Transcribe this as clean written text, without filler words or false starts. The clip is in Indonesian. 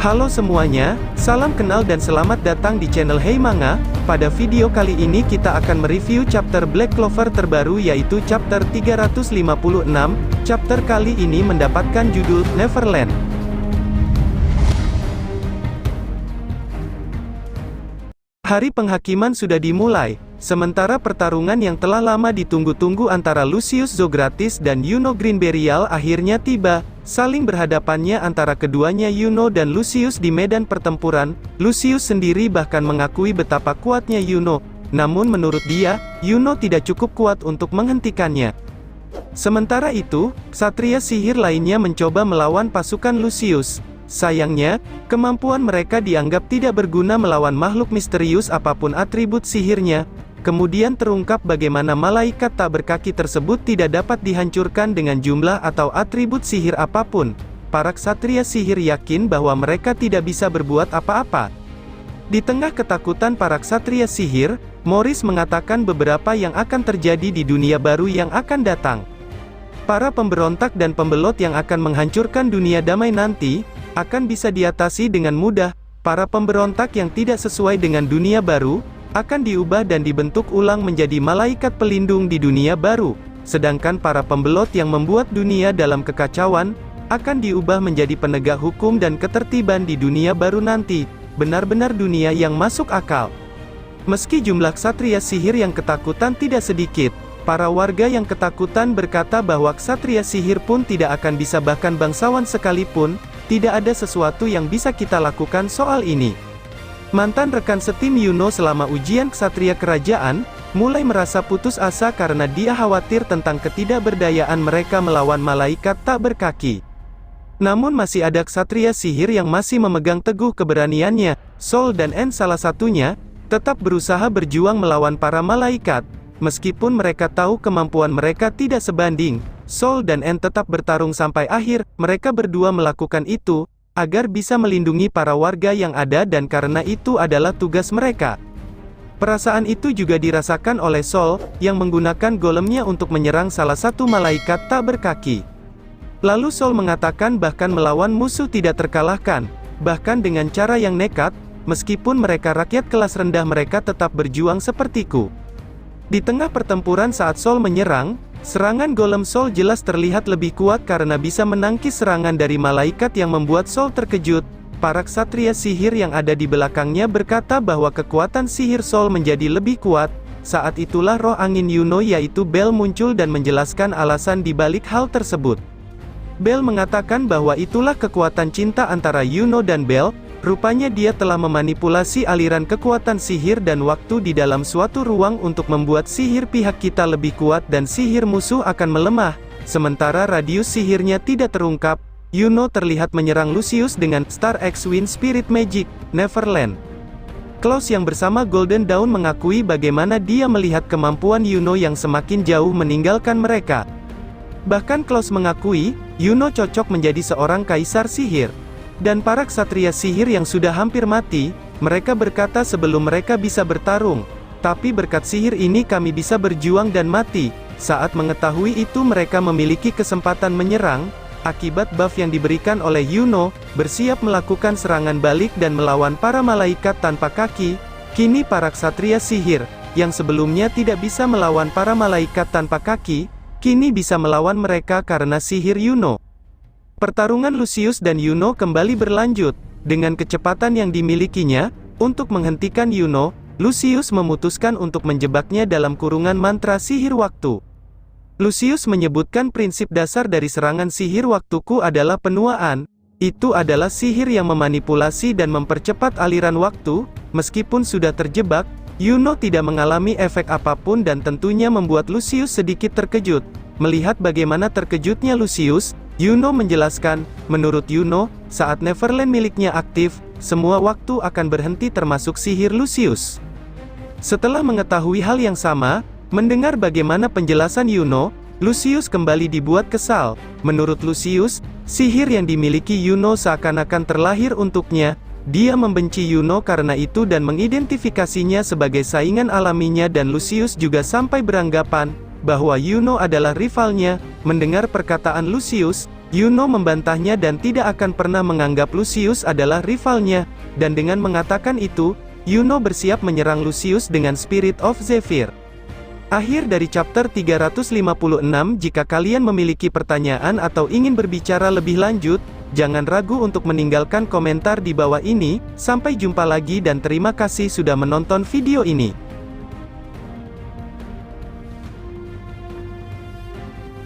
Halo semuanya, salam kenal dan selamat datang di channel Hey Manga. Pada video kali ini kita akan mereview chapter Black Clover terbaru yaitu chapter 356. Chapter kali ini mendapatkan judul Neverland. Hari penghakiman sudah dimulai, sementara pertarungan yang telah lama ditunggu-tunggu antara Lucius Zogratius dan Yuno Greenberryal akhirnya tiba. Saling berhadapannya antara keduanya Yuno dan Lucius di medan pertempuran. Lucius sendiri bahkan mengakui betapa kuatnya Yuno, namun menurut dia, Yuno tidak cukup kuat untuk menghentikannya. Sementara itu, ksatria sihir lainnya mencoba melawan pasukan Lucius. Sayangnya, kemampuan mereka dianggap tidak berguna melawan makhluk misterius apapun atribut sihirnya. Kemudian terungkap bagaimana malaikat tak berkaki tersebut tidak dapat dihancurkan dengan jumlah atau atribut sihir apapun. Para ksatria sihir yakin bahwa mereka tidak bisa berbuat apa-apa. Di tengah ketakutan para ksatria sihir, Morris mengatakan beberapa yang akan terjadi di dunia baru yang akan datang. Para pemberontak dan pembelot yang akan menghancurkan dunia damai nanti, akan bisa diatasi dengan mudah. Para pemberontak yang tidak sesuai dengan dunia baru, akan diubah dan dibentuk ulang menjadi malaikat pelindung di dunia baru. Sedangkan para pembelot yang membuat dunia dalam kekacauan, akan diubah menjadi penegak hukum dan ketertiban di dunia baru nanti. Benar-benar dunia yang masuk akal. Meski jumlah ksatria sihir yang ketakutan tidak sedikit, para warga yang ketakutan berkata bahwa ksatria sihir pun tidak akan bisa, bahkan bangsawan sekalipun, tidak ada sesuatu yang bisa kita lakukan soal ini. Mantan rekan setim Yuno selama ujian ksatria kerajaan, mulai merasa putus asa karena dia khawatir tentang ketidakberdayaan mereka melawan malaikat tak berkaki. Namun masih ada ksatria sihir yang masih memegang teguh keberaniannya. Sol dan En salah satunya, tetap berusaha berjuang melawan para malaikat. Meskipun mereka tahu kemampuan mereka tidak sebanding, Sol dan En tetap bertarung sampai akhir. Mereka berdua melakukan itu agar bisa melindungi para warga yang ada, dan karena itu adalah tugas mereka. Perasaan itu juga dirasakan oleh Sol, yang menggunakan golemnya untuk menyerang salah satu malaikat tak berkaki. Lalu Sol mengatakan bahkan melawan musuh tidak terkalahkan, bahkan dengan cara yang nekat, meskipun mereka rakyat kelas rendah mereka tetap berjuang sepertiku. Di tengah pertempuran saat Sol menyerang, serangan golem Sol jelas terlihat lebih kuat karena bisa menangkis serangan dari malaikat yang membuat Sol terkejut. Para ksatria sihir yang ada di belakangnya berkata bahwa kekuatan sihir Sol menjadi lebih kuat. Saat itulah roh angin Yuno yaitu Bel muncul dan menjelaskan alasan di balik hal tersebut. Bel mengatakan bahwa itulah kekuatan cinta antara Yuno dan Bel. Rupanya dia telah memanipulasi aliran kekuatan sihir dan waktu di dalam suatu ruang untuk membuat sihir pihak kita lebih kuat dan sihir musuh akan melemah. Sementara radius sihirnya tidak terungkap, Yuno terlihat menyerang Lucius dengan Star X Wind Spirit Magic, Neverland. Klaus yang bersama Golden Dawn mengakui bagaimana dia melihat kemampuan Yuno yang semakin jauh meninggalkan mereka. Bahkan Klaus mengakui, Yuno cocok menjadi seorang kaisar sihir. Dan para ksatria sihir yang sudah hampir mati, mereka berkata sebelum mereka bisa bertarung, tapi berkat sihir ini kami bisa berjuang dan mati. Saat mengetahui itu mereka memiliki kesempatan menyerang, akibat buff yang diberikan oleh Yuno, bersiap melakukan serangan balik dan melawan para malaikat tanpa kaki. Kini para ksatria sihir, yang sebelumnya tidak bisa melawan para malaikat tanpa kaki, kini bisa melawan mereka karena sihir Yuno. Pertarungan Lucius dan Yuno kembali berlanjut. Dengan kecepatan yang dimilikinya, untuk menghentikan Yuno, Lucius memutuskan untuk menjebaknya dalam kurungan mantra sihir waktu. Lucius menyebutkan prinsip dasar dari serangan sihir waktuku adalah penuaan. Itu adalah sihir yang memanipulasi dan mempercepat aliran waktu. Meskipun sudah terjebak, Yuno tidak mengalami efek apapun dan tentunya membuat Lucius sedikit terkejut. Melihat bagaimana terkejutnya Lucius, Yuno menjelaskan, menurut Yuno, saat Neverland miliknya aktif, semua waktu akan berhenti termasuk sihir Lucius. Setelah mengetahui hal yang sama, mendengar bagaimana penjelasan Yuno, Lucius kembali dibuat kesal. Menurut Lucius, sihir yang dimiliki Yuno seakan-akan terlahir untuknya. Dia membenci Yuno karena itu dan mengidentifikasinya sebagai saingan alaminya, dan Lucius juga sampai beranggapan bahwa Yuno adalah rivalnya. Mendengar perkataan Lucius, Yuno membantahnya dan tidak akan pernah menganggap Lucius adalah rivalnya, dan dengan mengatakan itu, Yuno bersiap menyerang Lucius dengan Spirit of Zephyr. Akhir dari chapter 356. Jika kalian memiliki pertanyaan atau ingin berbicara lebih lanjut, jangan ragu untuk meninggalkan komentar di bawah ini. Sampai jumpa lagi dan terima kasih sudah menonton video ini.